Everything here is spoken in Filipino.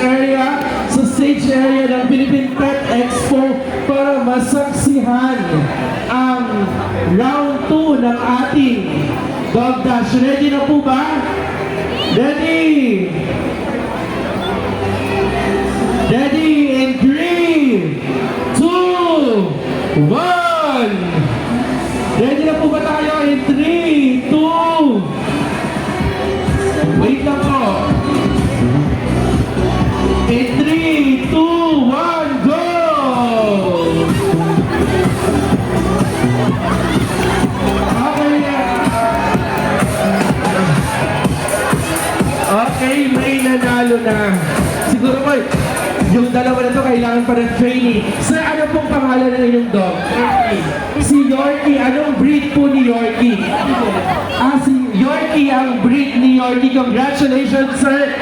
area, sa stage area ng Philippine Pet Expo para masaksihan ang round 2 ng ating Dog Dash. Ready na po ba? Ready! Ready in 3, 2, 1! Ready na po ba tayo in 3, 2, wait lang po. In 3, 2, 1, go! Okay na. Okay, may nanalo na. Siguro po, yung dalawa na to kailangan pa ng training. Sir, ano pong pangalan na inyong dog? Si Yorkie. Anong breed po ni Yorkie? Si Yorkie ang breed ni Yorkie. Congratulations, sir!